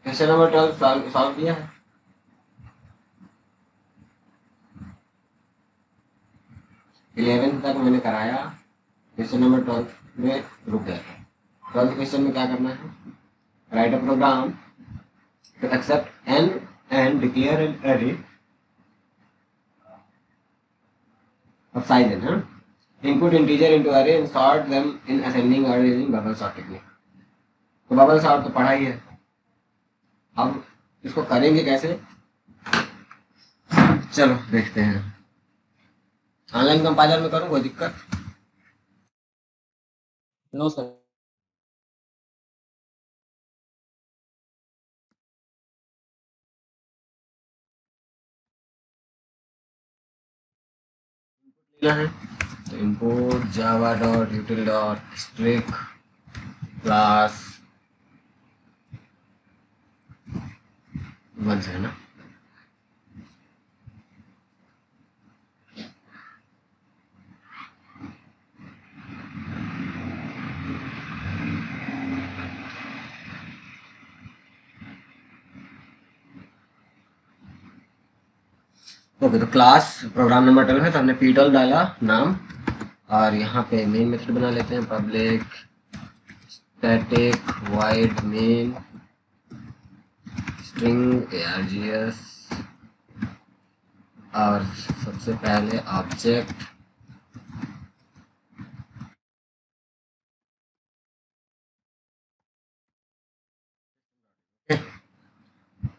Question number 12 solve किया है। 11 तक मैंने कराया, क्वेश्चन नंबर 12 में रुक गया था। 12 क्वेश्चन में क्या करना है? Write a program to accept n and declare an array of size n. Input integer into array and sort them in ascending order using bubble sort technique. तो बबल सॉर्ट तो पढ़ा ही है, अब इसको करेंगे कैसे, चलो देखते हैं। ऑनलाइन कंपाइलर में करूँ, कोई दिक्कत? No sir. लेना है तो import java dot util dot strict class 1 से है ना। ओके, तो क्लास प्रोग्राम नंबर 12 है, तो हमने पीडॉल डाला नाम, और यहाँ पे मेन मेथड बना लेते हैं, public static void main string args, और सबसे पहले ऑब्जेक्ट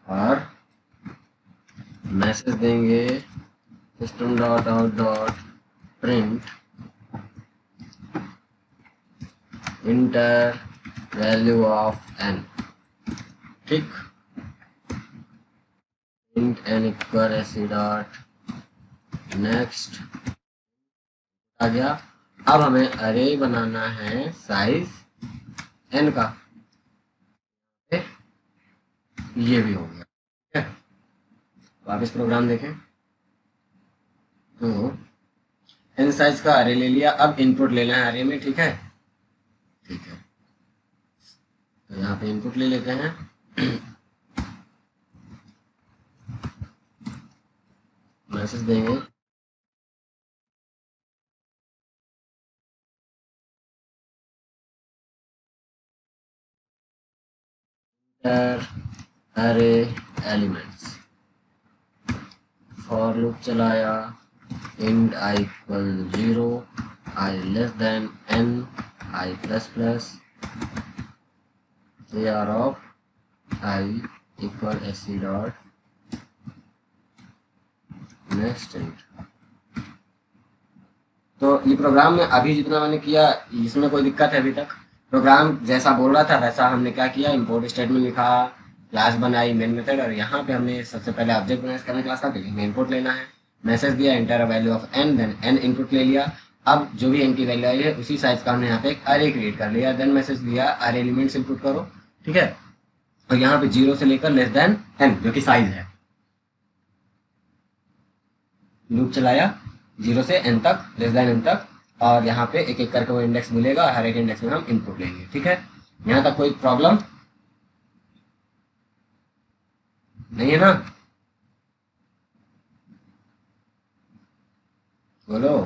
और मैसेज देंगे system dot out dot print enter value of n. ठीक, int n equal sc dot next आ गया। अब हमें अरे बनाना है साइज एन का, ये भी हो गया। ठीक है, वापस प्रोग्राम देखें तो एन साइज का अरे ले लिया, अब इनपुट लेना है अरे में। ठीक है, ठीक है, तो यहाँ पे इनपुट ले लेते हैं। मैसेज देंगे अरे एलिमेंट्स, फॉर लूप चलाया, int i equal 0, i less than n, i plus plus r of i equal sc dot next int. तो ये प्रोग्राम में अभी जितना मैंने किया, इसमें कोई दिक्कत है? अभी तक प्रोग्राम जैसा बोल रहा था वैसा हमने क्या किया, इंपोर्ट स्टेटमेंट लिखा, क्लास बनाई मेन मेथड, और यहाँ पे हमने सबसे पहले ऑब्जेक्ट बनाया, इसका क्लास का इनपुट लेना है, मैसेज दिया enter a value of n, then n input ले लिया। अब जो भी एन की वैल्यू आई है उसी साइज का हमने यहाँ पे एक अरे क्रिएट कर लिया, देन मैसेज दिया अरे एलिमेंट्स इनपुट करो। ठीक है, और यहाँ पे 0 से लेकर लेस देन एन जो कि साइज है, लूप चलाया 0 से एन तक, लेस देन एन तक, और यहाँ पे एक एक करके वो इंडेक्स मिलेगा, हर एक इंडेक्स में हम इनपुट लेंगे। ठीक है, यहाँ तक कोई प्रॉब्लम नहीं है ना? बोलो।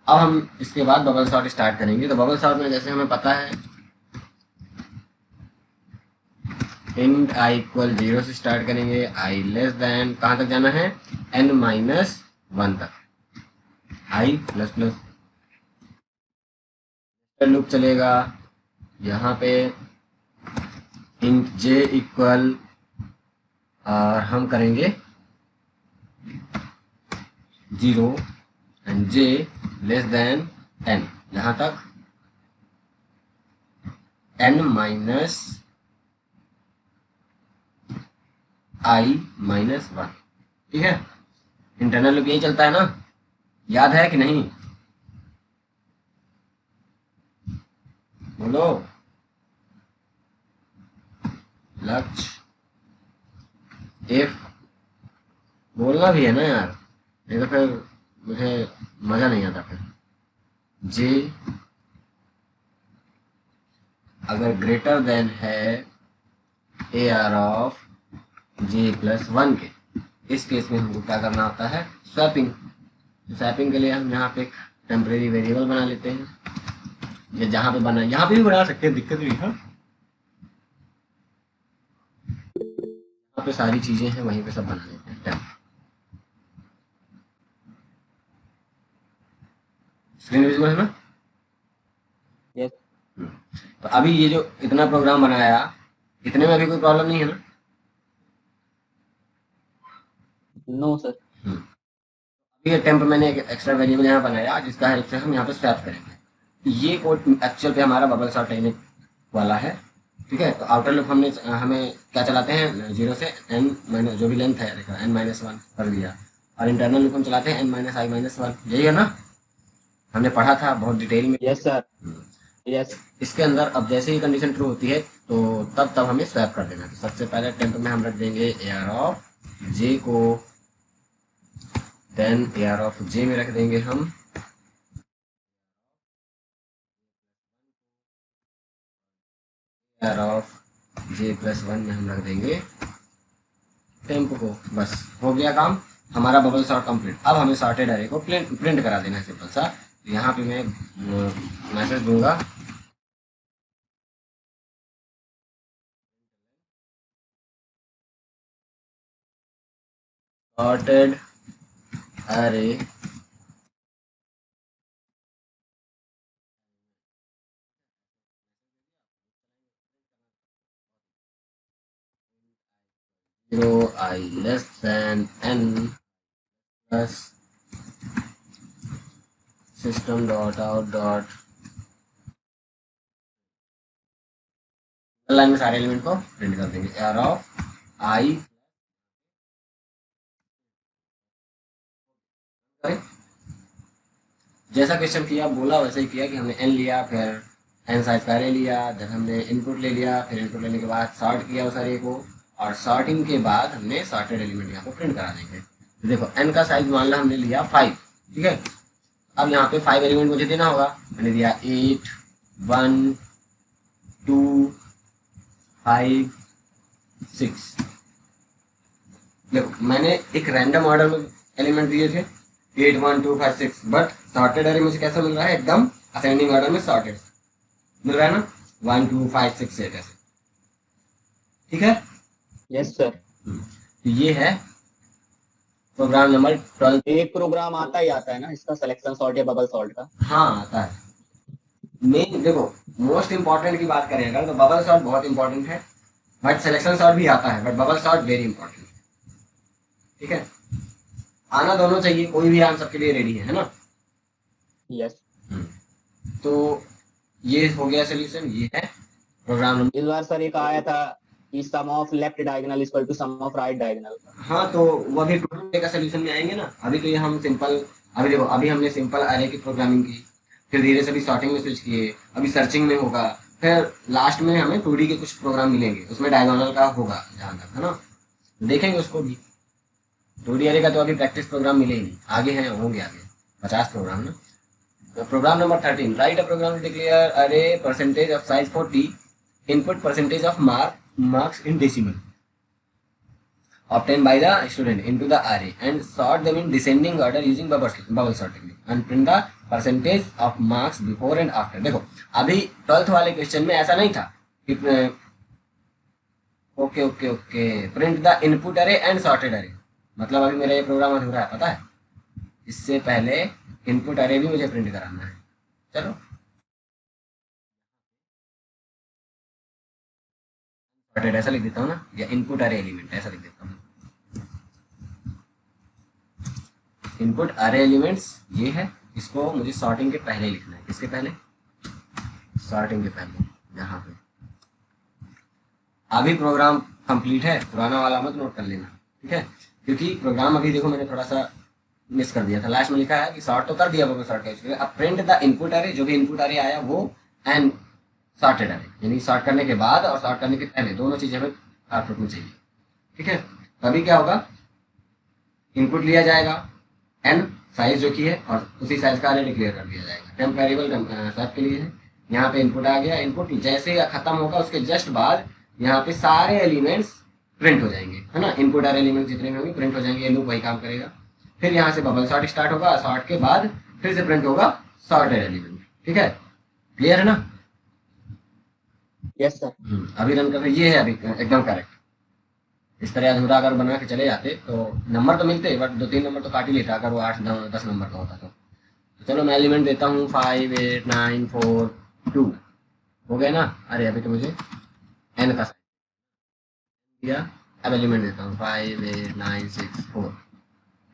अब हम इसके बाद बबल सॉर्ट स्टार्ट करेंगे। तो बबल सॉर्ट में जैसे हमें पता है इंट आई इक्वल 0 से स्टार्ट करेंगे, आई लेस देन कहाँ तक जाना है, n माइनस 1 तक, आई प्लस प्लस लूप चलेगा। यहाँ पे इंट j इक्वल, और हम करेंगे 0 and j less than n, यहाँ तक n माइनस आई माइनस 1। ठीक है, इंटरनल लूप यही चलता है ना, याद है कि नहीं? बोलो। लक्ष्य इफ बोलना भी है ना यार, नहीं तो फिर मुझे मजा नहीं आता फिर। जे अगर ग्रेटर देन है ए R of J plus one के, इस केस में हमको क्या करना होता है, स्वैपिंग। स्वैपिंग के लिए हम यहाँ पे एक टेम्परेरी वेरिएबल बना लेते हैं, या जहाँ पे बना यहाँ पे भी बना सकते हैं, दिक्कत नहीं है। यहाँ पे सारी चीजें हैं, वहीं पे सब बना लेते हैं temp। स्क्रीन विजिबल है ना? यस। तो अभी ये जो इतना प्रोग्राम बनाया, इतने में अभी कोई प्रॉब्लम नहीं है ना? No sir. अभी ये टेम्प मैंने एक एक्स्ट्रा वेरिएबल यहाँ बनाया, जिसका हेल्प से हम यहाँ पे स्वैप करेंगे। ये कोड एक्चुअल पे हमारा बबल सॉर्ट लेने वाला है, ठीक है। तो आउटर लूप हमने हमें क्या चलाते हैं, 0 से n माइनस जो भी लेंथ है देखो n-1 कर दिया, और इंटरनल लूप हम चलाते हैं n-i-1, यही है ना? हमने पढ़ा था बहुत डिटेल में। Yes sir. यस। इसके अंदर अब जैसे ही कंडीशन ट्रू होती है तो तब हमें स्वैप कर देना है। तो सबसे पहले टेम्प में हम रख देंगे ए आर ऑफ जे को, देन ए आर ऑफ जे में रख देंगे हम ए R of J plus one में हम रख देंगे टेम्प को। बस हो गया काम, हमारा बबल सॉर्ट कंप्लीट। अब हमें सॉर्टेड अरे को प्रिंट करा देना है सिंपल सा। तो यहाँ पे मैं मैसेज दूंगा sorted array zero I less than N plus system dot out dot line में सारे एलिमेंट को प्रिंट कर देंगे आर ऑफ आई। जैसा क्वेश्चन किया बोला वैसे ही किया कि हमने एन लिया, फिर एन साइज का एरे लिया, जब हमने इनपुट ले लिया, फिर इनपुट लेने के बाद सॉर्ट किया उस अरे को, और सॉर्टिंग के बाद हमने सॉर्टेड एलिमेंट यहाँ को प्रिंट करा देंगे। तो देखो एन का साइज मान ला हमने लिया 5, ठीक है। अब यहाँ पे 5 एलिमेंट मुझे देना होगा, मैंने दिया 8 1 2 5 6। देखो मैंने एक रैंडम ऑर्डर में एलिमेंट दिए थे 8 1 2 5 6, बट सॉर्टेड अरे मुझे कैसा मिल रहा है, एकदम असेंडिंग ऑर्डर में सॉर्टेड मिल रहा है ना, 1 2 5 6 8 ऐसे, ठीक है। Yes sir. तो ये है प्रोग्राम नंबर 12। एक प्रोग्राम आता ही आता है ना इसका, सिलेक्शन सॉर्ट या बबल सॉर्ट का। हाँ आता है। मेन देखो मोस्ट इंपॉर्टेंट की बात करें अगर तो बबल सॉर्ट बहुत इंपॉर्टेंट है, बट सिलेक्शन सॉर्ट भी आता है, but bubble sort very important है, ठीक है। आना दोनों चाहिए, कोई भी आन सबके लिए रेडी है ना। यस। तो ये हो गया सोल्यूशन, ये है प्रोग्राम नंबर। इस बार सर एक आया था कि sum of left diagonal equal to sum of right diagonal. हाँ तो वो अभी टू का सोल्यूशन में आएंगे ना। अभी तो ये हम सिंपल, अभी देखो अभी हमने सिंपल अरे की प्रोग्रामिंग की, फिर धीरे से अभी सॉर्टिंग में स्विच किए, अभी सर्चिंग में होगा, फिर लास्ट में हमें 2D के कुछ प्रोग्राम मिलेंगे, उसमें डायगोनल का होगा जहाँ तक है ना, देखेंगे उसको भी। 2D अरे का तो अभी प्रैक्टिस प्रोग्राम मिले ही नहीं, आगे हैं होंगे आगे 50 प्रोग्राम ना। तो program number 13, write a program to declare array percentage of size 40 input percentage of marks in decimal obtained by the student into the array and sort them in descending order using bubble sort technique and print the percentage of marks before and after। देखो अभी 12th वाले question में ऐसा नहीं था कि okay okay okay print the input अरे and sorted अरे, मतलब अभी मेरा ये प्रोग्राम अधूरा है, पता है। इससे पहले इनपुट अरे भी मुझे प्रिंट कराना है। चलो सॉर्टेड ऐसा लिख देता हूँ ना, या इनपुट अरे एलिमेंट ऐसा लिख देता हूँ। इनपुट अरे एलिमेंट्स ये है, इसको मुझे सॉर्टिंग के पहले लिखना है। किसके पहले? सॉर्टिंग के पहले, यहाँ पे। अभी प्रोग्राम कंप्लीट है, पुराना वाला मत नोट कर लेना, ठीक है। क्योंकि प्रोग्राम अभी देखो मैंने थोड़ा सा मिस कर दिया था, लास्ट में लिखा है कि सॉर्ट तो कर दिया वो सॉर्ट का, अब प्रिंट द इनपुट अरे, जो भी इनपुट अरे आया वो एंड सॉर्टेड अरे, यानी सॉर्ट करने के बाद और सॉर्ट करने के पहले दोनों चीजें हमें आउटपुट में चाहिए, ठीक है। अभी क्या होगा, इनपुट लिया जाएगा n साइज जो की है और उसी साइज का अरे डिक्लेयर कर दिया जाएगा। टेम्प वेरिएबल सब के लिए है। यहाँ पे इनपुट आ गया, इनपुट जैसे ही खत्म होगा उसके जस्ट बाद यहाँ पे सारे एलिमेंट्स प्रिंट हो जाएंगे, है ना। इनपुट और एलिमेंट जितने भी होंगे प्रिंट हो जाएंगे, ये लूप वही काम करेगा। फिर यहाँ से बबल सॉर्ट स्टार्ट होगा, सॉर्ट के बाद फिर से प्रिंट होगा सॉर्टेड एलिमेंट। ठीक है, क्लियर है ना। Yes sir. अभी रन कर, ये है अभी एकदम करेक्ट। इस तरह अधूरा अगर बना के चले जाते तो नंबर तो मिलते, बट 2-3 नंबर तो काट ही लेता अगर वो 8-10 नंबर का होता तो चलो मैं एलिमेंट देता हूँ 5 8 9 4 2 हो गया ना। अरे अभी तो मुझे एन का साइन दिया। अब एलिमेंट देता हूँ 5 8 9 6 4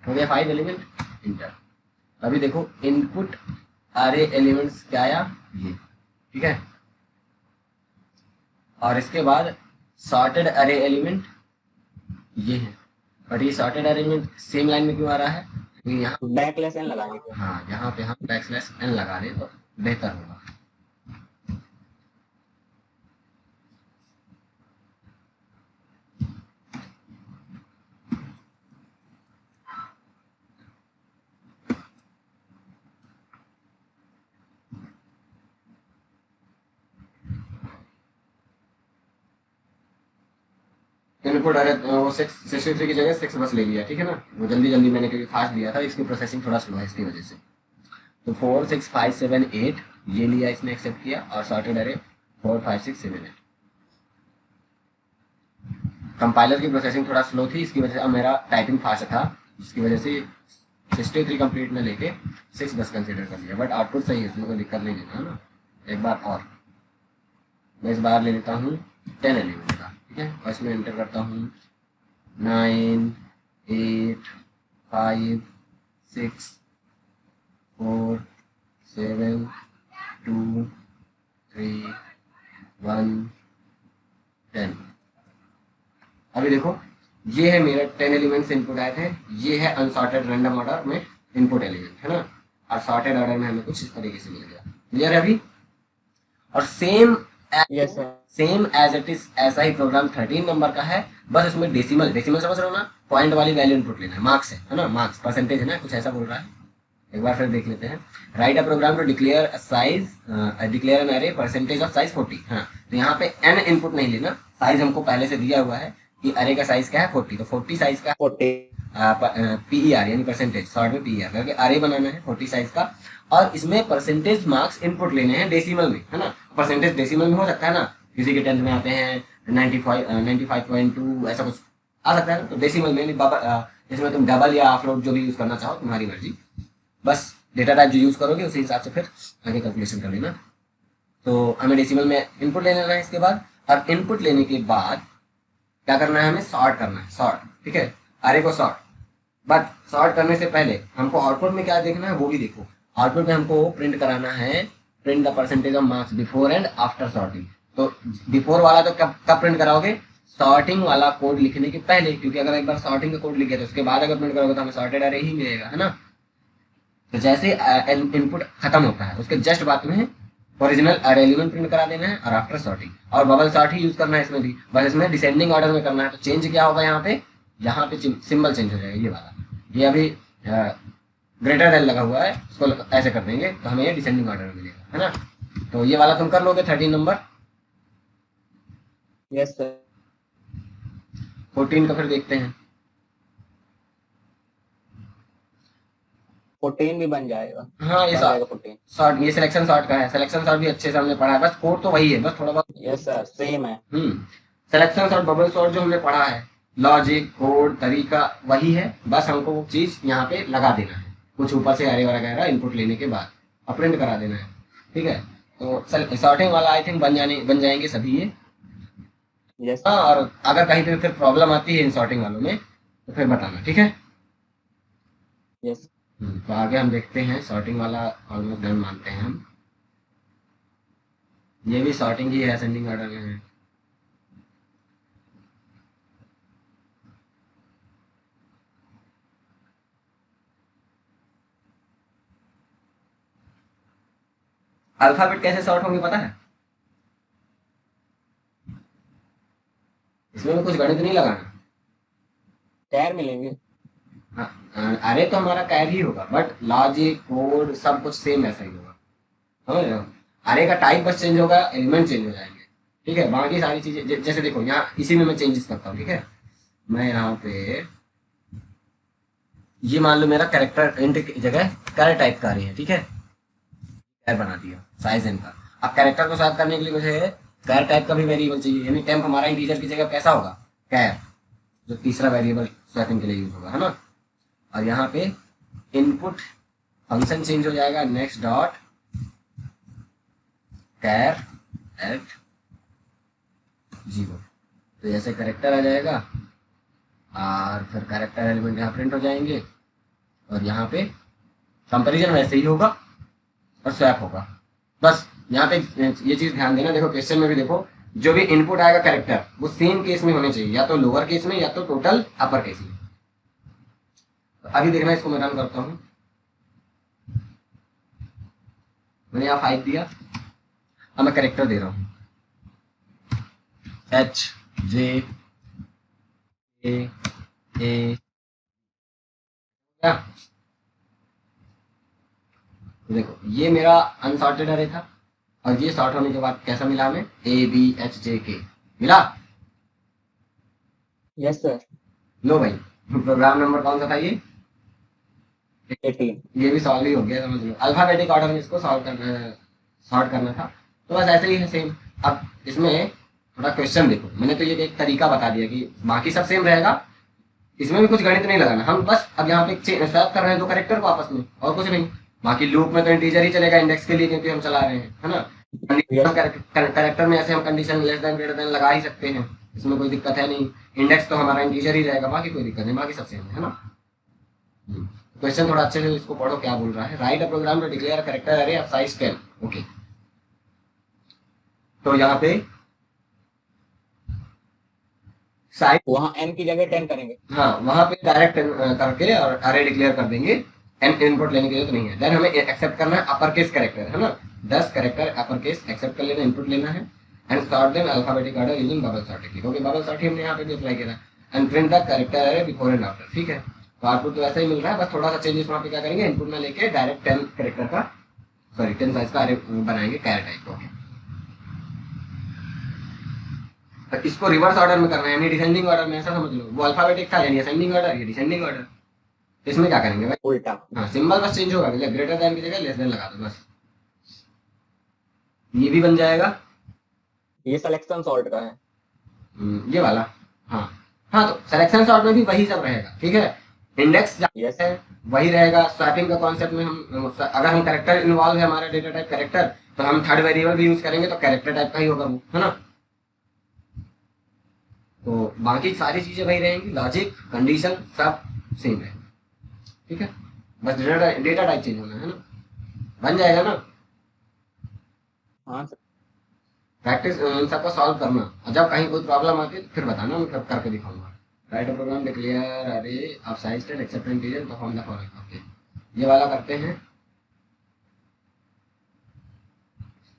हो गया 5 एलिमेंट, इंटर। अभी देखो इनपुट अरे एलिमेंट्स क्या आया, ये। ठीक है, और इसके बाद सॉर्टेड अरे एलिमेंट ये है। बट ये सॉर्टेड अरेंजमेंट सेम लाइन में क्यों आ रहा है, क्योंकि यहाँ बैकलेस एन लगाने के। हाँ यहाँ पे हम बैकस्लैश एन लगा दें तो बेहतर होगा। इनपुट अरे वो 63 की जगह 6 बस ले लिया, ठीक है ना। वो जल्दी जल्दी मैंने क्योंकि फास्ट दिया था, इसकी प्रोसेसिंग थोड़ा स्लो है इसकी वजह से। तो 4 6 5 7 8 ये लिया इसने, एक्सेप्ट किया, और सॉर्टेड अरे 4 5 6 7 8। कंपाइलर की प्रोसेसिंग थोड़ा स्लो थी, इसकी वजह से अब मेरा टाइपिंग फास्ट था, जिसकी वजह से 63 कंप्लीट में लेके 6 बस कंसिडर कर लिया। बट आउटपुट सही है, इसमें कोई दिक्कत नहीं देता है ना। एक बार और मैं इस बार ले लेता हूँ 10 एलिमेंट का, ठीक है, और इसमें एंटर करता हूँ 9 8 5 6 4 7 2 3 1 10। अभी देखो ये है मेरा 10 एलिमेंट्स इनपुट आए थे, ये है अनसॉर्टेड रैंडम ऑर्डर में इनपुट एलिमेंट, है ना। और सॉर्टेड ऑर्डर में हमें कुछ इस तरीके से मिल गया। क्लियर है अभी। और yes sir. Same as it is ऐसा ही प्रोग्राम 13 नंबर का है, बस इसमें डेसिमल डेसिमल समझ रहे हो ना, पॉइंट वाली वैल्यू इनपुट लेना है, मार्क्स है ना, मार्क्स परसेंटेज है ना, कुछ ऐसा बोल रहा है। एक बार फिर देख लेते हैं। Write a program to declare size, declare n array percentage of size 40। हाँ, तो यहाँ पे एन इनपुट नहीं लेना, साइज हमको पहले से दिया हुआ है कि अरे का साइज क्या है 40, तो 40 साइज का 40 पीईआर यानी परसेंटेज, शॉर्ट में पीईआर करके अरे बनाना है 40 साइज का। और इसमें परसेंटेज मार्क्स इनपुट लेने हैं डेसिमल में, है ना। परसेंटेज डेसिमल में हो सकता है ना, किसी के 10th में आते हैं 95.2 ऐसा कुछ आ सकता है ना, तो डेसिमल में इसमें तुम डबल या हाफ लोड जो भी यूज करना चाहो तुम्हारी मर्जी, बस डेटा टाइप जो यूज करोगे उसी हिसाब से फिर आगे कैलकुलेशन कर लेना। तो हमें डेसिमल में इनपुट ले लेना है इसके बाद, और इनपुट लेने के बाद क्या करना है, हमें सॉर्ट करना है, सॉर्ट, ठीक है, अरे को सॉर्ट। बट सॉर्ट करने से पहले हमको आउटपुट में क्या देखना है वो भी देखो। आउटपुट में हमको प्रिंट कराना है, print the percentage of marks before and after sorting. तो बिफोर वाला तो कब कब प्रिंट कराओगे, सॉर्टिंग वाला कोड लिखने के पहले, क्योंकि अगर एक बार सॉर्टिंग का कोड लिख गया तो उसके बाद अगर प्रिंट करोगे तो हमें सॉर्टेड अरे ही मिलेगा, है ना। तो जैसे इनपुट खत्म होता है उसके जस्ट बाद में ओरिजिनल अरे एलिमेंट प्रिंट करा देना है, और आफ्टर सॉर्टिंग और बबल सॉर्ट ही यूज करना है इसमें भी, बस इसमें डिसेंडिंग ऑर्डर में करना है। तो चेंज क्या होगा यहाँ पे सिंबल चेंज हो जाएगा, ये वाला, ये अभी ग्रेटर देन लगा हुआ है, उसको ऐसे कर देंगे तो हमें ये डिसेंडिंग ऑर्डर में मिलेगा, है ना। तो ये वाला तुम कर लोगे 13 नंबर। Yes sir. 14 का फिर देखते हैं। 14 भी बन जाएगा। हाँ, ये बन जाएगा 14। सॉर्ट, ये सिलेक्शन सॉर्ट का है, सिलेक्शन सॉर्ट भी अच्छे से हमने पढ़ा है, बस कोड तो वही है, बस थोड़ा बहुत। यस सर, सेम है। सिलेक्शन सॉर्ट बबल सॉर्ट जो हमने पढ़ा है, लॉजिक कोड तरीका वही है, बस हमको वो चीज यहाँ पे लगा देना है, कुछ ऊपर से अरे वगैरह इनपुट लेने के बाद और प्रिंट करा देना है, ठीक है। तो सॉर्टिंग वाला आई थिंक बन जाएंगे सभी ये। यस। हाँ, और अगर कहीं पे फिर प्रॉब्लम आती है इन सॉर्टिंग वालों में तो फिर बताना, ठीक है। यस। तो आगे हम देखते हैं, सॉर्टिंग वाला ऑलमोस्ट डन मानते हैं हम। ये भी सॉर्टिंग ही है, असेंडिंग ऑर्डर में है। अल्फाबेट कैसे सॉर्ट होंगे पता है, इसमें भी कुछ गणित नहीं लगाना। टैर मिलेंगे। हाँ, अरे तो हमारा कैर ही होगा, बट लॉजिक कोड सब कुछ सेम ऐसा ही होगा, समझ रहे हो। अरे का टाइप बस चेंज होगा, एलिमेंट चेंज हो जाएंगे, ठीक है। बाकी सारी चीजें जैसे देखो यहाँ इसी में मैं चेंजेस करता हूँ, ठीक है। मैं यहाँ पे ये मान लो मेरा कैरेक्टर इंट की जगह कैर टाइप का रही है, ठीक है। कैर बना दिया साइज एन का। अब कैरेक्टर को स्वैप करने के लिए मुझे कैर टाइप का भी वेरिएबल चाहिए, यानी टेम्प हमारा इंटीजर की जगह कैसा होगा, कैर, जो तीसरा वेरिएबल स्वैपिंग के लिए यूज होगा, है ना। और यहाँ पे इनपुट फंक्शन चेंज हो जाएगा, नेक्स्ट डॉट कैर एट 0। तो जैसे करेक्टर आ जाएगा और फिर करेक्टर एलिमेंट यहाँ प्रिंट हो जाएंगे, और यहाँ पे कंपैरिजन वैसे ही होगा और स्वैप होगा। बस यहाँ पे ये चीज ध्यान देना, देखो क्वेश्चन में भी देखो, जो भी इनपुट आएगा करेक्टर वो सेम केस में होने चाहिए, या तो लोअर केस में या तो टोटल अपर केस में। तो अभी देखना, इसको मैं रन करता हूँ। मैंने यहाँ 5 दिया, अब मैं करेक्टर दे रहा हूँ एच जे ए क्या। तो देखो ये मेरा अनसॉर्टेड अरे था, और ये सॉर्ट होने के बाद कैसा मिला हमें, ABHJK मिला। Yes sir. लो भाई, प्रोग्राम नंबर कौन सा था ये 18। ये भी सॉल्व ही हो गया, समझ लो। अल्फाबेटिक ऑर्डर में इसको सॉल्व करना, सॉर्ट करना था। तो बस ऐसे ही है सेम। अब इसमें थोड़ा क्वेश्चन देखो, मैंने तो ये एक तरीका बता दिया कि बाकी सब सेम रहेगा, इसमें भी कुछ गणित नहीं लगाना। हम बस अब यहाँ पे स्वैप कर रहे हैं दो करेक्टर को आपस में, और कुछ नहीं। बाकी लूप में तो इंटीजर ही चलेगा इंडेक्स के लिए, क्योंकि हम चला रहे हैं, है ना। यस। करेक्टर में ऐसे हम condition less than greater than लगा ही सकते हैं, इसमें कोई दिक्कत है नहीं। इंडेक्स तो हमारा इंटीजर ही रहेगा, बाकी कोई दिक्कत नहीं, बाकी सब सेम है ना। क्वेश्चन थोड़ा अच्छे से इसको पढ़ो, क्या बोल रहा है। Write a program to declare character array of size 10। Okay, तो यहाँ पे साइज, वहाँ n की जगह 10 करेंगे। हाँ वहां पे डायरेक्ट करके और अरे डिक्लेयर कर देंगे। एन इनपुट लेने की जरूरत नहीं है। देन हमें एक्सेप्ट करना है अपर केस कैरेक्टर, है ना। 10 कैरेक्टर अपर केस एक्सेप्ट कर लेना, इनपुट लेना है। And sort them alphabetic order using bubble sorting, क्योंकि बबल सॉर्टिंग हमने यहाँ पे भी अप्लाई किया था। एंड प्रिंट द कैरेक्टर अरे बिफोर एंड आफ्टर, ठीक है। तो आउटपुट तो वैसा ही मिल रहा है, बस थोड़ा सा चेंजेस वहाँ पे क्या करेंगे, इनपुट में लेके डायरेक्ट 10 कैरेक्टर का, सॉरी 10 साइज का अरे बनाएंगे कैर टाइप। ओके, तो इसको रिवर्स ऑर्डर में करना है, यानी डिसेंडिंग ऑर्डर में, ऐसा समझ लो। वो अल्फाबेटिक था यानी असेंडिंग ऑर्डर, ये डिसेंडिंग ऑर्डर। तो इसमें क्या करेंगे भाई, उल्टा। हाँ सिंबल बस चेंज होगा, ग्रेटर देन की जगह लेस देन लगा दो बस, ये भी बन जाएगा। ये सिलेक्शन सॉर्ट का है। ये वाला, हाँ हाँ। तो सिलेक्शन सॉर्ट में भी वही सब रहेगा, ठीक है। Index yes. है वही रहेगा। स्वैपिंग का कॉन्सेप्ट में हम अगर हम कैरेक्टर इन्वॉल्व है हमारा डेटा टाइप कैरेक्टर, तो हम थर्ड वेरिएबल भी यूज करेंगे, तो कैरेक्टर टाइप का ही होगा वो, है ना। तो बाकी सारी चीजें वही रहेंगी, लॉजिक कंडीशन सब सेम है, ठीक है। बस डेटा टाइप चेंज होना है ना, बन जाएगा ना। हाँ सर। प्रैक्टिस इन सबको सॉल्व करना, और जब कहीं कोई प्रॉब्लम आती है तो फिर बताना, मैं करके दिखाऊंगा। Write a program declare array of size 10 accept integer perform the following. Okay, ये वाला करते हैं।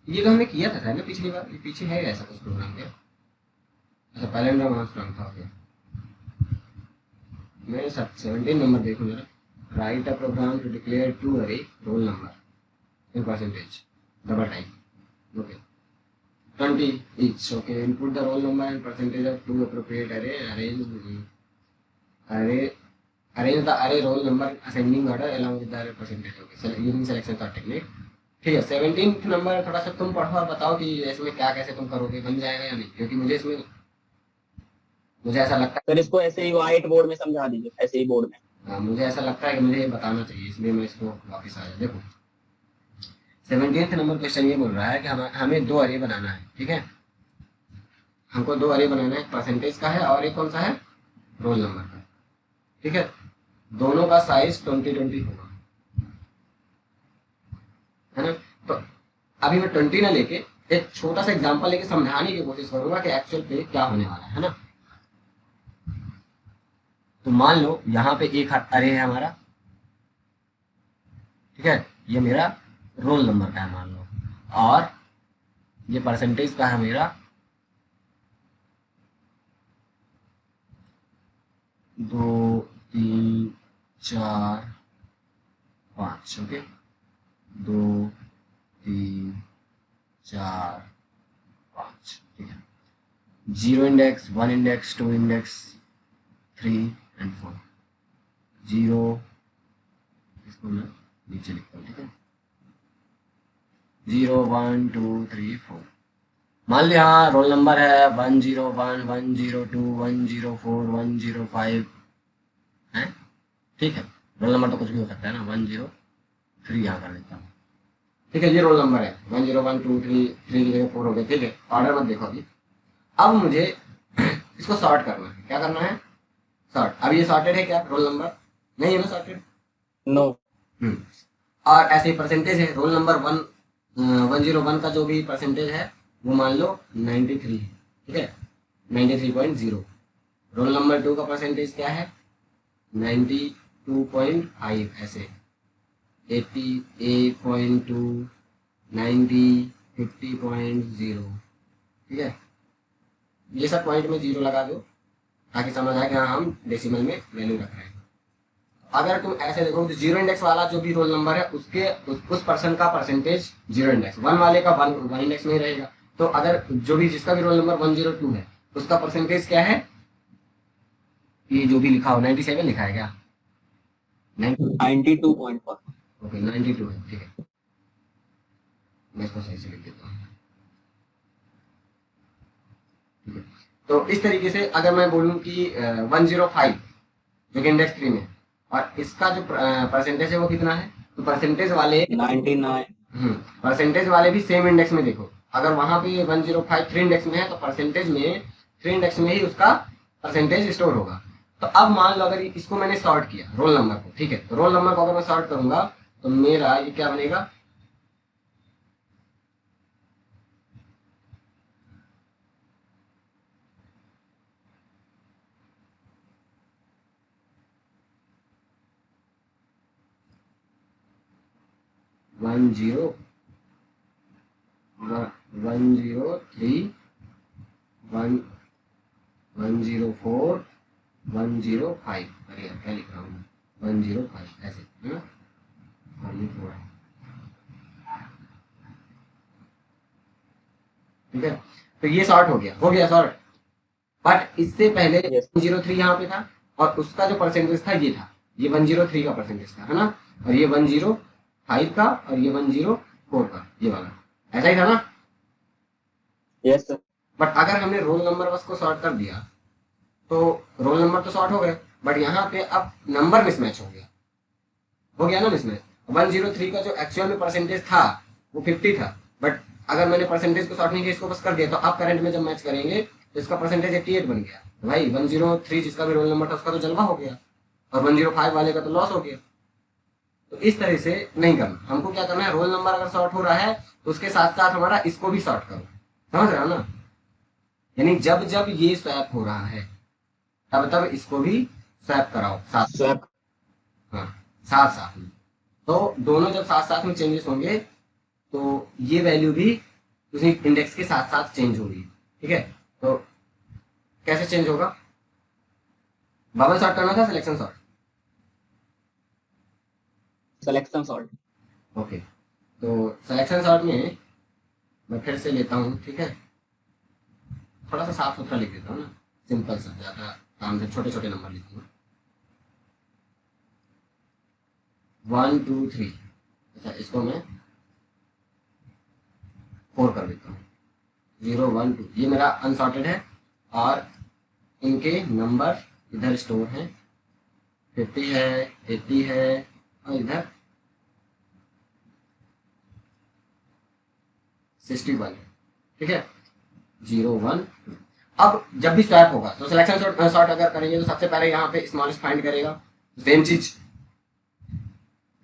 ये तो हमने किया था ना पिछली बार, ये पीछे है ऐसा कुछ प्रोग्राम क्या। अच्छा पहले वहाँ स्ट्रॉन्ग था। ओके, मैं 17 नंबर देखूँ जरा। Write a program to declare two array roll number in percentage double type. Okay, 20 each. Okay, input the roll number and percentage of two appropriate array. Arrange the array roll number ascending order along with the array percentage. Okay, using selection sort technique. ठीक है। 17th number थोड़ा सा तुम पढ़ो और बताओ कि इसमें क्या कैसे तुम करोगे, बन जाएगा या नहीं, क्योंकि मुझे इसमें मुझे ऐसा लगता सर इसको ऐसे ही व्हाइट बोर्ड में समझा दीजिए, ऐसे ही बोर्ड में। है, हाँ मुझे ऐसा लगता है कि मुझे ये बताना चाहिए, इसलिए मैं इसको वापस आया। देखो 17th नंबर क्वेश्चन ये बोल रहा है कि हमें दो अरे बनाना है, ठीक है। हमको दो अरे बनाना है, परसेंटेज का है और एक कौन सा है, रोल नंबर का, ठीक है। दोनों का साइज 20-20 होगा, है ना। तो अभी मैं 20 ना लेके एक छोटा सा एग्जांपल लेके समझाने की कोशिश करूंगा कि एक्चुअल पे क्या होने वाला है ना। तो मान लो यहाँ पे एक अरे है हमारा, ठीक है। ये मेरा रोल नंबर का है मान लो, और ये परसेंटेज का है मेरा 2 3 4 5, ओके, 2 3 4 5, ठीक है। 0 इंडेक्स, 1 इंडेक्स, 2 इंडेक्स, 3 एंड 4। 0, इसको मैं नीचे लिखता हूँ, ठीक है। 0 1 2 3 4। मान लिया रोल नंबर है 101 102 104 105 है, ठीक है। रोल नंबर तो कुछ भी हो सकता है ना, 103 यहाँ कर देता हूँ, ठीक है। ये रोल नंबर है 101 2 3 3 की जगह 4 हो गया, ठीक है। ऑर्डर मत देखो अभी। अब मुझे इसको सॉर्ट करना है। क्या करना है? सॉर्ट। अब ये सॉर्टेड है क्या? रोल नंबर नहीं है ना सॉर्टेड? नो। और ऐसे ही परसेंटेज है। रोल नंबर 101 का जो भी परसेंटेज है वो मान लो 93 है, ठीक है, 93.0। रोल नंबर 2 का परसेंटेज क्या है? 92.5, ऐसे 88.2, 90, 50.0, ठीक है। ये सब पॉइंट में 0 लगा दो ताकि समझ आए कि हाँ हम डेसिमल में वैल्यू रख रहे हैं। अगर तुम ऐसे देखो तो 0 इंडेक्स वाला जो भी रोल नंबर है उसके उस पर्सन का परसेंटेज 0 इंडेक्स, 1 वाले का 1 इंडेक्स में ही रहेगा। तो अगर जो भी जिसका भी रोल नंबर 102 है उसका परसेंटेज क्या है? ये जो भी लिखा हो 97 लिखा है क्या? 92.1। ओके 92 है, ठीक है। मैं इसको सही से लिख देता हूँ, ठीक है। तो इस तरीके से अगर मैं बोलूँ कि 105 जो कि इंडेक्स 3 में, और इसका जो परसेंटेज है वो कितना है, तो परसेंटेज वाले 99। परसेंटेज वाले भी सेम इंडेक्स में देखो। अगर वहां पे 105 3 इंडेक्स में है तो परसेंटेज में 3 इंडेक्स में ही उसका परसेंटेज स्टोर होगा। तो अब मान लो अगर इसको मैंने सॉर्ट किया रोल नंबर को, ठीक है, तो रोल नंबर को अगर मैं सॉर्ट करूंगा तो मेरा ये क्या बनेगा? One zero 103 104 105। अरे यार क्या लिख रहा हूँ, 105 ऐसे है ना, और ये 4 है, ठीक है। तो ये सॉर्ट हो गया सॉर्ट। बट इससे पहले Yes. 103 यहाँ पे था और उसका जो परसेंटेज था ये था, ये 103 का परसेंटेज था, है ना, और ये 105 का और ये 104 का, ये वाला ऐसा ही था ना। Yes, sir. बट अगर हमने रोल नंबर बस को सॉर्ट कर दिया तो रोल नंबर तो सॉर्ट हो गए, बट यहाँ पे अब नंबर मिसमैच हो गया ना मिसमैच। 103 का जो एक्चुअल में परसेंटेज था वो 50 था, बट अगर मैंने परसेंटेज को सॉर्ट नहीं किया, इसको बस कर दिया, तो अब करंट में जब मैच करेंगे तो इसका परसेंटेज 88 बन गया। तो भाई 103 जिसका भी रोल नंबर था उसका तो जलवा हो गया और 105 वाले का तो लॉस हो गया। तो इस तरह से नहीं करना, हमको क्या करना है, रोल नंबर अगर सॉर्ट हो रहा है तो उसके साथ साथ हमारा इसको भी सॉर्ट करो। समझ रहे हो ना? यानी जब जब ये स्वैप हो रहा है तब तब इसको भी स्वैप कराओ साथ, Swap. हाँ, साथ साथ में। तो दोनों जब साथ साथ में चेंजेस होंगे तो ये वैल्यू भी उसी इंडेक्स के साथ साथ चेंज होगी, ठीक है। तो कैसे चेंज होगा? बबल सॉर्ट करना था, selection sort? Selection sort. Okay, तो सिलेक्शन सॉर्ट में मैं फिर से लेता हूँ, ठीक है, थोड़ा सा साफ सुथरा लिख देता हूँ ना, सिंपल सा, ज़्यादा काम से छोटे छोटे नंबर लिखूंगा। 1 2 3, अच्छा इसको मैं 4 कर देता हूँ। 0 1 2 ये मेरा अनसॉर्टेड है और इनके नंबर इधर स्टोर हैं, 50 है, 80 है और इधर 61 है, ठीक है। 0 1 2। अब जब भी स्वैप होगा तो सिलेक्शन सॉर्ट अगर करेंगे तो सबसे पहले यहाँ पे स्मॉलेस्ट फाइंड करेगा, सेम चीज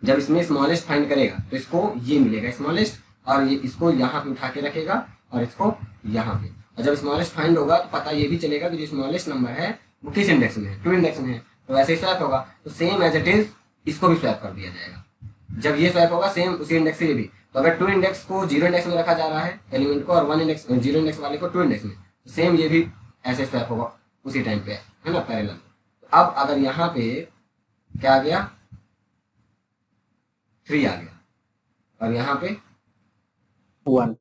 जब इसमें स्मॉलेस्ट फाइंड करेगा तो इसको ये मिलेगा स्मॉलेस्ट, और ये इसको यहाँ पे उठा के रखेगा और इसको यहाँ पे, और जब स्मॉलेस्ट फाइंड होगा तो पता ये भी चलेगा कि जो स्मॉलेस्ट नंबर है वो किस इंडेक्स में है, 2 इंडेक्स में है। तो वैसे ही स्वैप होगा तो सेम एज इट इज इसको भी स्वैप कर दिया जाएगा। जब ये स्वैप होगा सेम उसी इंडेक्स से ये भी, तो अगर 2 इंडेक्स को 0 इंडेक्स में रखा जा रहा है एलिमेंट को और 1 इंडेक्स 0 इंडेक्स वाले को 2 इंडेक्स में, तो सेम ये भी ऐसे स्वैप होगा उसी टाइम पे, है ना, पैरेलल। अब अगर यहाँ पे क्या आ गया, 3 आ गया, और यहाँ पे 1।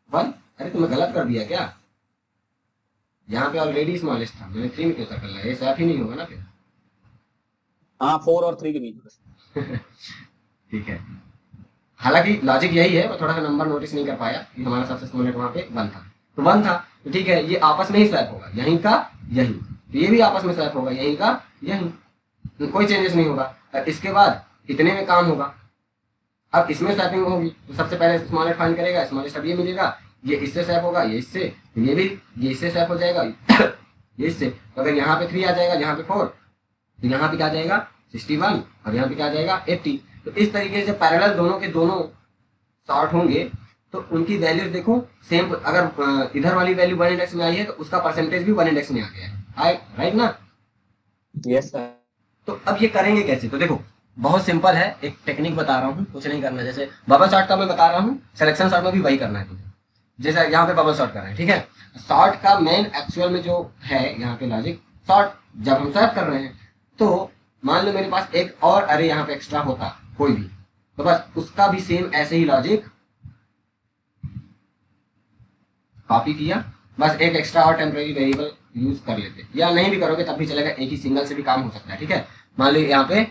1। अरे तुमने गलत कर दिया क्या, यहाँ पे ऑलरेडी स्मॉलेस्ट था, मैंने 3 में क्यों सर्कल लगाया, ये स्वैप ही नहीं होगा ना फिर। हाँ 4 और 3 के बीच में। ठीक है, हालांकि लॉजिक यही है, मैं थोड़ा सा नंबर नोटिस नहीं कर पाया कि हमारा सबसे स्मॉलेस्ट वहाँ पे 1 था, तो 1 था, तो ठीक है, ये आपस में ही स्वैप होगा, यहीं का यहीं, तो ये भी आपस में स्वैप होगा, यहीं का यहीं, तो कोई चेंजेस नहीं होगा। और इसके बाद इतने में काम होगा, अब इसमें स्वैपिंग होगी, तो सबसे पहले स्मॉलेस्ट फाइंड करेगा, स्मॉलेस्ट अब ये मिलेगा, ये इससे स्वैप होगा, ये इससे, तो ये भी ये इससे स्वैप हो जाएगा, ये इससे, तो अगर यहाँ पे 3 आ जाएगा, यहाँ पे 4, तो यहाँ पे क्या आ जाएगा 61, और यहाँ पे क्या आ जाएगा 80। तो इस तरीके से पैरेलल दोनों के दोनों शॉर्ट होंगे, तो उनकी वैल्यूज देखो सेम, अगर इधर वाली वैल्यू 1 इंडेक्स में आई है तो उसका परसेंटेज भी 1 इंडेक्स में आ गया है, आए राइट ना। Yes sir. तो अब ये करेंगे कैसे, तो देखो बहुत सिंपल है, एक टेक्निक बता रहा हूँ, कुछ नहीं करना, जैसे बबल शॉर्ट का मैं बता रहा हूँ, सिलेक्शन शॉर्ट में भी वही करना है तुम्हें, जैसे यहाँ पे बबल शॉर्ट कर रहे हैं, ठीक है। शॉर्ट का मेन एक्चुअल में जो है यहाँ पे लॉजिक, शॉर्ट जब हम स्वैप कर रहे हैं, तो मान लो मेरे पास एक और अरे यहाँ पे एक्स्ट्रा होता कोई भी, तो बस उसका भी सेम ऐसे ही लॉजिक कॉपी किया, बस एक एक्स्ट्रा और टेम्परेरी वेरिएबल यूज कर लेते, या नहीं भी करोगे तब भी चलेगा, एक ही सिंगल से भी काम हो सकता है, ठीक है। मान लो यहाँ पे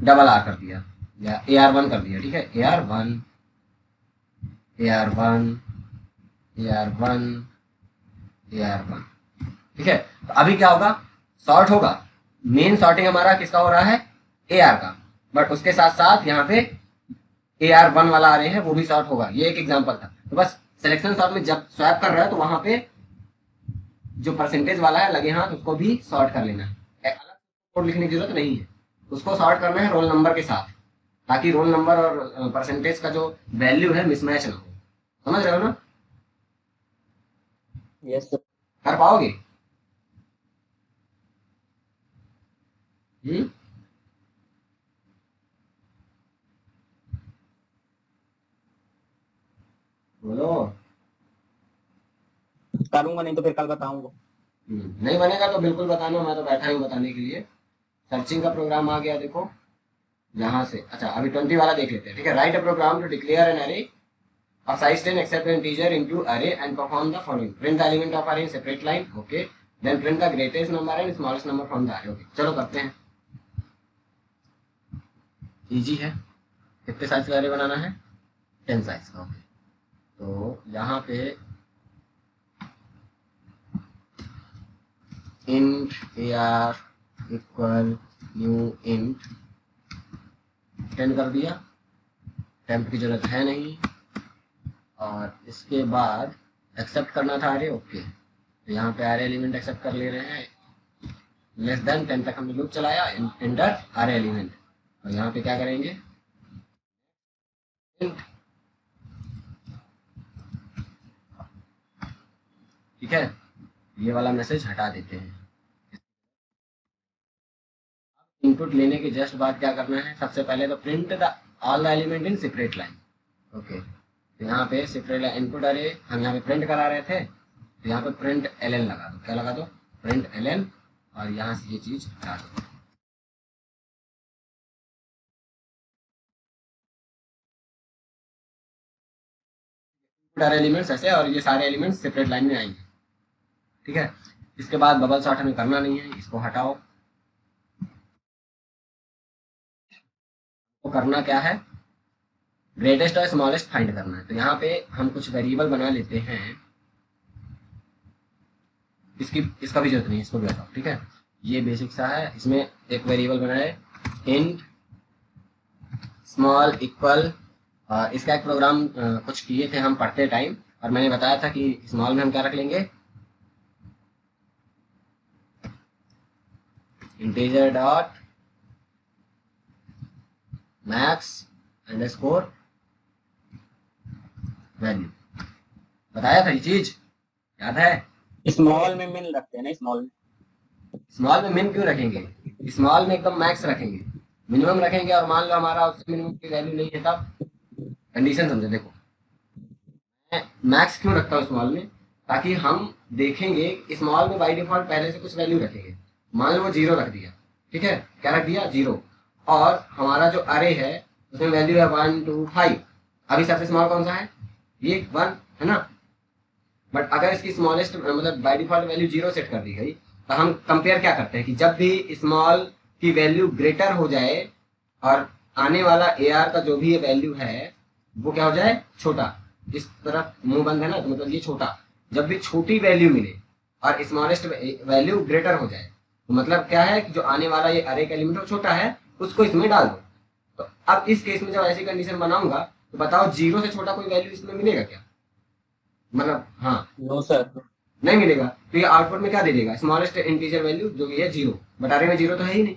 डबल आर कर दिया, या AR1 कर दिया, ठीक है, AR1 AR1 AR1 AR1, ठीक है। तो अभी क्या होगा, सॉर्ट होगा, मेन सॉर्टिंग हमारा किसका हो रहा है, AR का, बट उसके साथ साथ यहाँ पे AR1 वाला आ रहे हैं, वो भी सॉर्ट होगा, ये एक एग्जांपल था। तो बस सिलेक्शन सॉर्ट में जब स्वैप कर रहा है तो वहां पे जो परसेंटेज वाला है लगे हाथ, उसको भी सॉर्ट कर लेना है, अलग कोड लिखने की जरूरत नहीं है, उसको सॉर्ट करना है रोल नंबर के साथ, ताकि रोल नंबर और परसेंटेज का जो वैल्यू है मिसमैच ना हो, समझ रहे हो ना। Yes sir. कर पाओगे। बोलो। करूंगा, नहीं तो फिर कल बताऊंगा। नहीं बनेगा तो बिल्कुल बताना, मैं तो बैठा हूँ बताने के लिए। सर्चिंग का प्रोग्राम आ गया, देखो यहाँ से, अच्छा अभी 20 वाला देख लेते हैं, ठीक है। Write a program to declare n array of size 10 except an integer into array and perform the following: print the element of array in separate line, okay, then print the greatest number and smallest number from the array, okay। चलो करते हैं, easy है। कितने size का array बनाना है, 10 size का, okay. तो यहाँ पे int ar equal new int 10 कर दिया, टेम्प की जरूरत है नहीं, और इसके बाद एक्सेप्ट करना था अरे, ओके, तो यहाँ पे अरे एलिमेंट एक्सेप्ट कर ले रहे हैं, लेस देन 10 तक हमने लूप चलाया, एंटर अरे एलिमेंट, और यहाँ पे क्या करेंगे, ठीक है, ये वाला मैसेज हटा देते हैं। इनपुट लेने के जस्ट बाद क्या करना है, सबसे पहले तो print the all the element in separate line, okay. तो यहाँ पे सेपरेट इनपुट अरे हम यहाँ पे प्रिंट करा रहे थे, तो यहाँ पे प्रिंट ln लगा दो, क्या लगा दो, प्रिंट ln, और यहाँ से ये चीज हटा दो। सारे एलिमेंट्स ऐसे, और ये सारे एलिमेंट्स सेपरेट लाइन में आएंगे, ठीक है। इसके बाद बबल सॉर्ट हमें करना नहीं है, इसको हटाओ। तो करना क्या है, ग्रेटेस्ट और स्मॉलेस्ट फाइंड करना है। तो यहाँ पे हम कुछ वेरिएबल बना लेते हैं, इसका भी जरूरत नहीं है, इसको भी हटाओ, ठीक है। ये बेसिक सा है, इसमें एक वेरिएबल बनाए इंट स्मॉल इक्वल, इसका एक प्रोग्राम कुछ किए थे हम पढ़ते टाइम, और मैंने बताया था कि स्मॉल में हम क्या रख लेंगे, integer dot max underscore value, बताया था ये चीज, याद है। स्मॉल में मिन रखते हैं ना, स्मॉल में मिन क्यों रखेंगे, स्मॉल में एकदम मैक्स रखेंगे, मिनिमम रखेंगे, और मान लो हमारा उससे मिनिमम की वैल्यू नहीं है, तब कंडीशन समझे। देखो मैं मैक्स क्यों रखता हूँ स्मॉल में, ताकि हम देखेंगे स्मॉल में बाय डिफॉल्ट पहले से कुछ वैल्यू रखेंगे, मान लो वो 0 रख दिया, ठीक है, क्या रख दिया 0। और हमारा जो अरे है उसमें वैल्यू है 1 2 5। अभी सबसे स्मॉल कौन सा है, ये 1 है ना। बट अगर इसकी स्मॉलेस्ट मतलब बाय डिफॉल्ट वैल्यू 0 सेट कर दी गई तो हम कंपेयर क्या करते हैं कि जब भी स्मॉल की वैल्यू ग्रेटर हो जाए और आने वाला ए आर का जो भी ये वैल्यू है वो क्या हो जाए छोटा। इस तरफ मुंह बंद है ना, तो मतलब ये छोटा। जब भी छोटी वैल्यू मिले और स्मॉलेस्ट वैल्यू ग्रेटर हो जाए तो मतलब क्या है कि जो आने वाला ये अरे का एलिमेंट छोटा है उसको इसमें डाल दो। तो अब इस केस में जब ऐसी कंडीशन बनाऊंगा तो बताओ 0 से छोटा कोई वैल्यू इसमें मिलेगा क्या, मतलब हाँ नो सर। नहीं मिलेगा। तो ये आउटपुट में क्या दे देगा, स्मॉलेस्ट इंटीजर वैल्यू जो कि है 0। बट अरे में 0 तो है ही नहीं,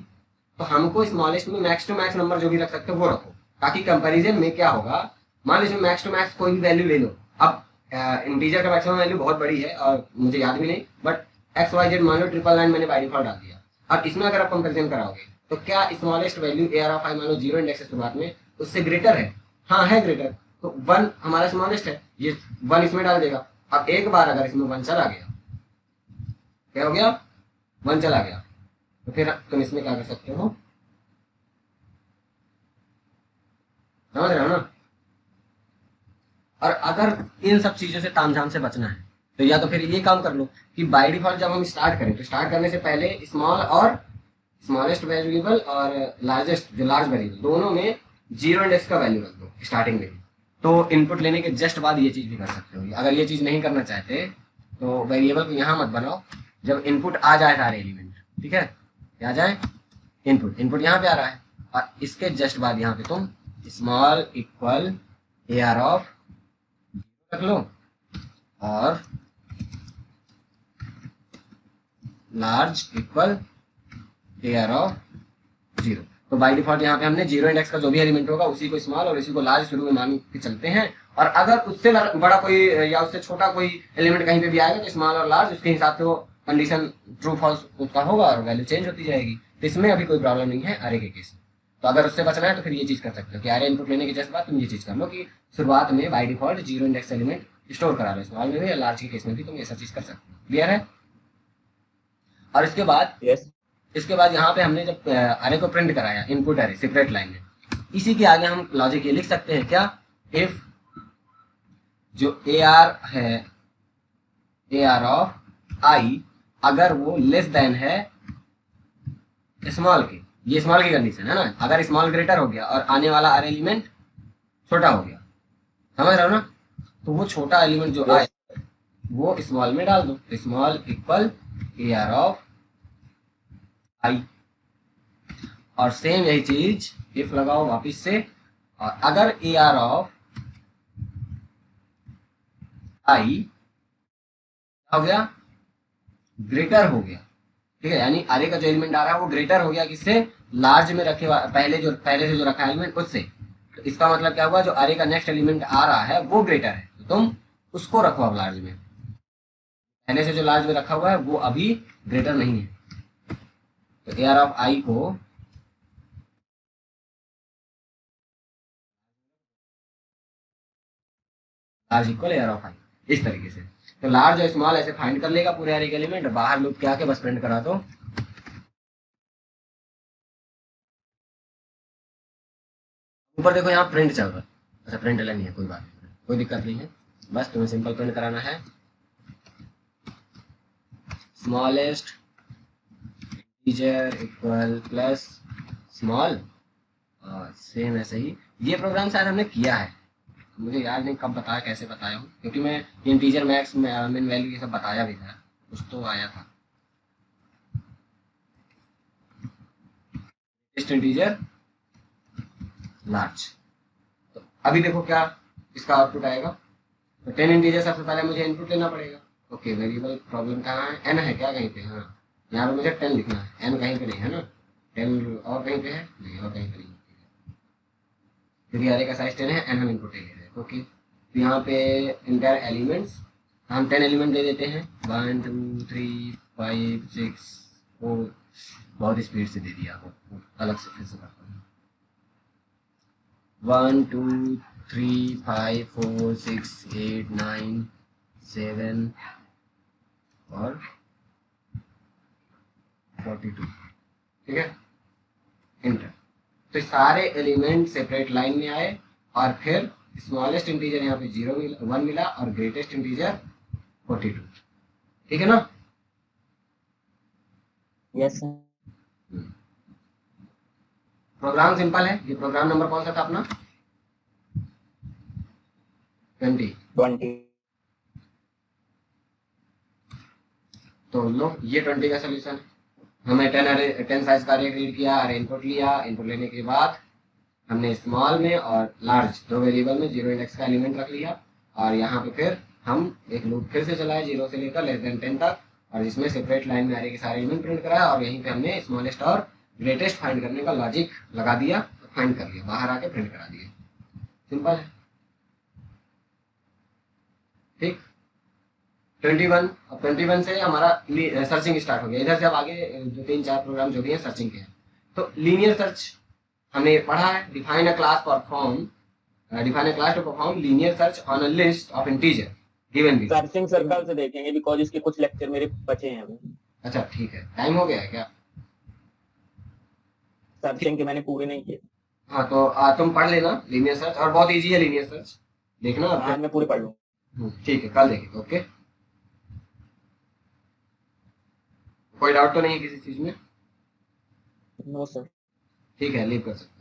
तो हमको स्मॉलेस्ट में मैक्स टू मैक्स नंबर जो भी रख सकते हो वो रखो, ताकि कंपैरिजन में क्या होगा। मान लीजिए मैक्स टू मैक्स कोई भी वैल्यू ले लो। अब इंटीजर का मैक्सिमम वैल्यू बहुत बड़ी है और मुझे याद भी नहीं, बट एक्स वाई जेड मान लो 999 मैंने बाई डिफॉल्ट डाल दिया। अब इसमें अगर आप कंपेरिजन कराओगे तो क्या smallest value A R of I मान लो 0 इंडेक्स है शुरुआत में, उससे ग्रेटर है, हाँ है ग्रेटर। तो 1 हमारा स्मॉलेस्ट है, ये 1 इसमें डाल देगा। अब एक बार अगर इसमें 1 चला गया, क्या हो गया 1 चला गया, तो फिर तुम इसमें क्या कर सकते हो, समझ रहे हो ना। और अगर इन सब चीजों से तामझाम से बचना है तो या तो फिर ये काम कर लो कि बाय डिफॉल्ट जब हम स्टार्ट करें तो स्टार्ट करने से पहले स्मॉल और स्मॉलेस्ट वेरिएबल और लार्जेस्ट जो लार्ज वेरिएबल दोनों में 0 इंडेक्स का वैल्यू रख दो स्टार्टिंग में। तो इनपुट लेने के जस्ट बाद ये चीज भी कर सकते हो। अगर ये चीज नहीं करना चाहते तो वेरिएबल को यहाँ मत बनाओ, जब इनपुट आ जाए सारे एलिमेंट, ठीक है, क्या आ जाए इनपुट, इनपुट यहाँ पे आ रहा है और इसके जस्ट बाद यहाँ पे तुम small equal A R of रख लो और large equal A R of 0। तो बाय डिफॉल्ट यहाँ पे हमने 0 इंडेक्स का जो भी एलिमेंट होगा उसी को स्मॉल और इसी को लार्ज शुरू में मान के चलते हैं। और अगर उससे बड़ा कोई या उससे छोटा कोई एलिमेंट कहीं पे भी आएगा तो स्मॉल और लार्ज उसके हिसाब से वो कंडीशन ट्रू फॉल्स उसका होगा और वैल्यू चेंज होती जाएगी। तो इसमें अभी कोई प्रॉब्लम नहीं है अरे के केस में। तो अगर उससे बचना है तो फिर ये चीज कर सकते हो कि अरे इनपुट लेने के जस्ट बाद तुम ये चीज कर लो कि शुरुआत में by default 0 index element store करा लो, स्मॉल में भी या लार्ज के केस में भी तुम ऐसा चीज कर सकते हो। क्लियर है। और इसके बाद यस। इसके बाद यहाँ पे हमने जब अरे को प्रिंट कराया इनपुट अरे सेपरेट लाइन में, इसी के आगे हम लॉजिक ये लिख सकते हैं क्या, इफ जो ए आर है ए आर ऑफ आई अगर वो लेस देन है स्मॉल के, ये स्मॉल की कंडीशन है ना, अगर स्मॉल ग्रेटर हो गया और आने वाला अरे एलिमेंट छोटा हो गया, समझ रहे हो ना, तो वो छोटा एलिमेंट जो आए वो स्मॉल में डाल दो। Small equal A R of I और सेम यही चीज इफ लगाओ वापिस से। और अगर ए आर ऑफ आई हो गया ग्रेटर हो गया, ठीक है, यानी अरे का जो एलिमेंट आ रहा है वो ग्रेटर हो गया किससे, लार्ज में रखे पहले से जो रखा एलिमेंट उससे। तो इसका मतलब क्या हुआ, जो अरे का नेक्स्ट एलिमेंट आ रहा है वो ग्रेटर है तो तुम उसको रखो अब लार्ज में, पहले से जो लार्ज में रखा हुआ है वो अभी ग्रेटर नहीं है। तो ए आर ऑफ आई को large equal A R of I इस तरीके से। तो लार्ज और स्मॉल ऐसे फाइंड कर लेगा पूरे अरे के एलिमेंट, बाहर लूप के आके बस प्रिंट करा दो। ऊपर देखो यहाँ प्रिंट चल रहा है, अच्छा प्रिंट अलग नहीं है, कोई बात नहीं, कोई दिक्कत नहीं है, बस तुम्हें सिंपल प्रिंट कराना है smallest integer equal plus small और सेम ऐसे ही। ये प्रोग्राम शायद हमने किया है, मुझे याद नहीं कब बताया कैसे बताया हूँ, क्योंकि मैं इंटीजर मैक्स मिन वैल्यू ये सब बताया भी था, कुछ तो आया था इंटीजर लार्ज। तो अभी देखो क्या इसका आउटपुट आएगा। तो 10 इंटीजर सबसे पहले मुझे इनपुट लेना पड़ेगा। ओके वेरिएबल प्रॉब्लम कहाँ है, एन है क्या कहीं पे, हाँ यहाँ पे मुझे 10 लिखना है, एन कहीं पे नहीं है ना, 10 और कहीं पे है नहीं, और कहीं पे नहीं, क्योंकि अरे का साइज 10 है, एन हम इनपुट ले रहे हैं। ओके तो यहाँ पे इंटायर एलिमेंट्स हम 10 एलिमेंट दे देते हैं, 1 2 3 5 6 4, बहुत स्पीड से दे दिया आपको, अलग से फिर से करता हूँ, 1 2 3 5 4 6 8 9 7 और 42, ठीक है। तो सारे एलिमेंट सेपरेट लाइन में आए और फिर स्मॉलेस्ट इंटीजर यहाँ पे 1 मिला और ग्रेटेस्ट इंटीजर 42। ठीक है ना? यस। प्रोग्राम सिंपल है। ये प्रोग्राम नंबर कौन सा था अपना? 20। 20। तो लो ये 20 का सोल्यूशन। हमने 10 साइज का अरे रीड किया, अरे इनपुट लिया, इनपुट लेने के बाद हमने स्मॉल में और लार्ज दो वेरिएबल में 0 इंडेक्स का एलिमेंट रख लिया और यहाँ पे फिर हम एक लूप फिर से चलाए 0 से लेकर <10 तक, और जिसमें सेपरेट लाइन में अरे के सारे एलिमेंट प्रिंट कराया और यहीं पे हमने स्मॉलेस्ट और ग्रेटेस्ट फाइंड करने का लॉजिक लगा दिया, फाइंड कर लिया, बाहर आके प्रिंट करा दिया। सिंपल है। ठीक। 21। अब 21 से हमारा सर्चिंग स्टार्ट हो गया। इधर से अब आगे जो 3-4 प्रोग्राम जो भी है सर्चिंग के हैं। तो लीनियर सर्च हमने पढ़ा है। Define a class to perform linear search on a list of integer given below. Searching circle से देखेंगे बिकॉज इसके कुछ लेक्चर मेरे बचे हैं अभी। अच्छा ठीक है, टाइम हो गया है क्या? सर्चिंग के मैंने पूरे नहीं किए। हाँ तो तुम पढ़ लेना लीनियर सर्च, और बहुत इजी है लीनियर सर्च, देखना। आज मैं पूरे पढ़ लूँ। ठीक है, कल देखेंगे। ओके, कोई डाउट तो नहीं है किसी चीज में? No sir. ठीक है, लीव कर सकते हैं।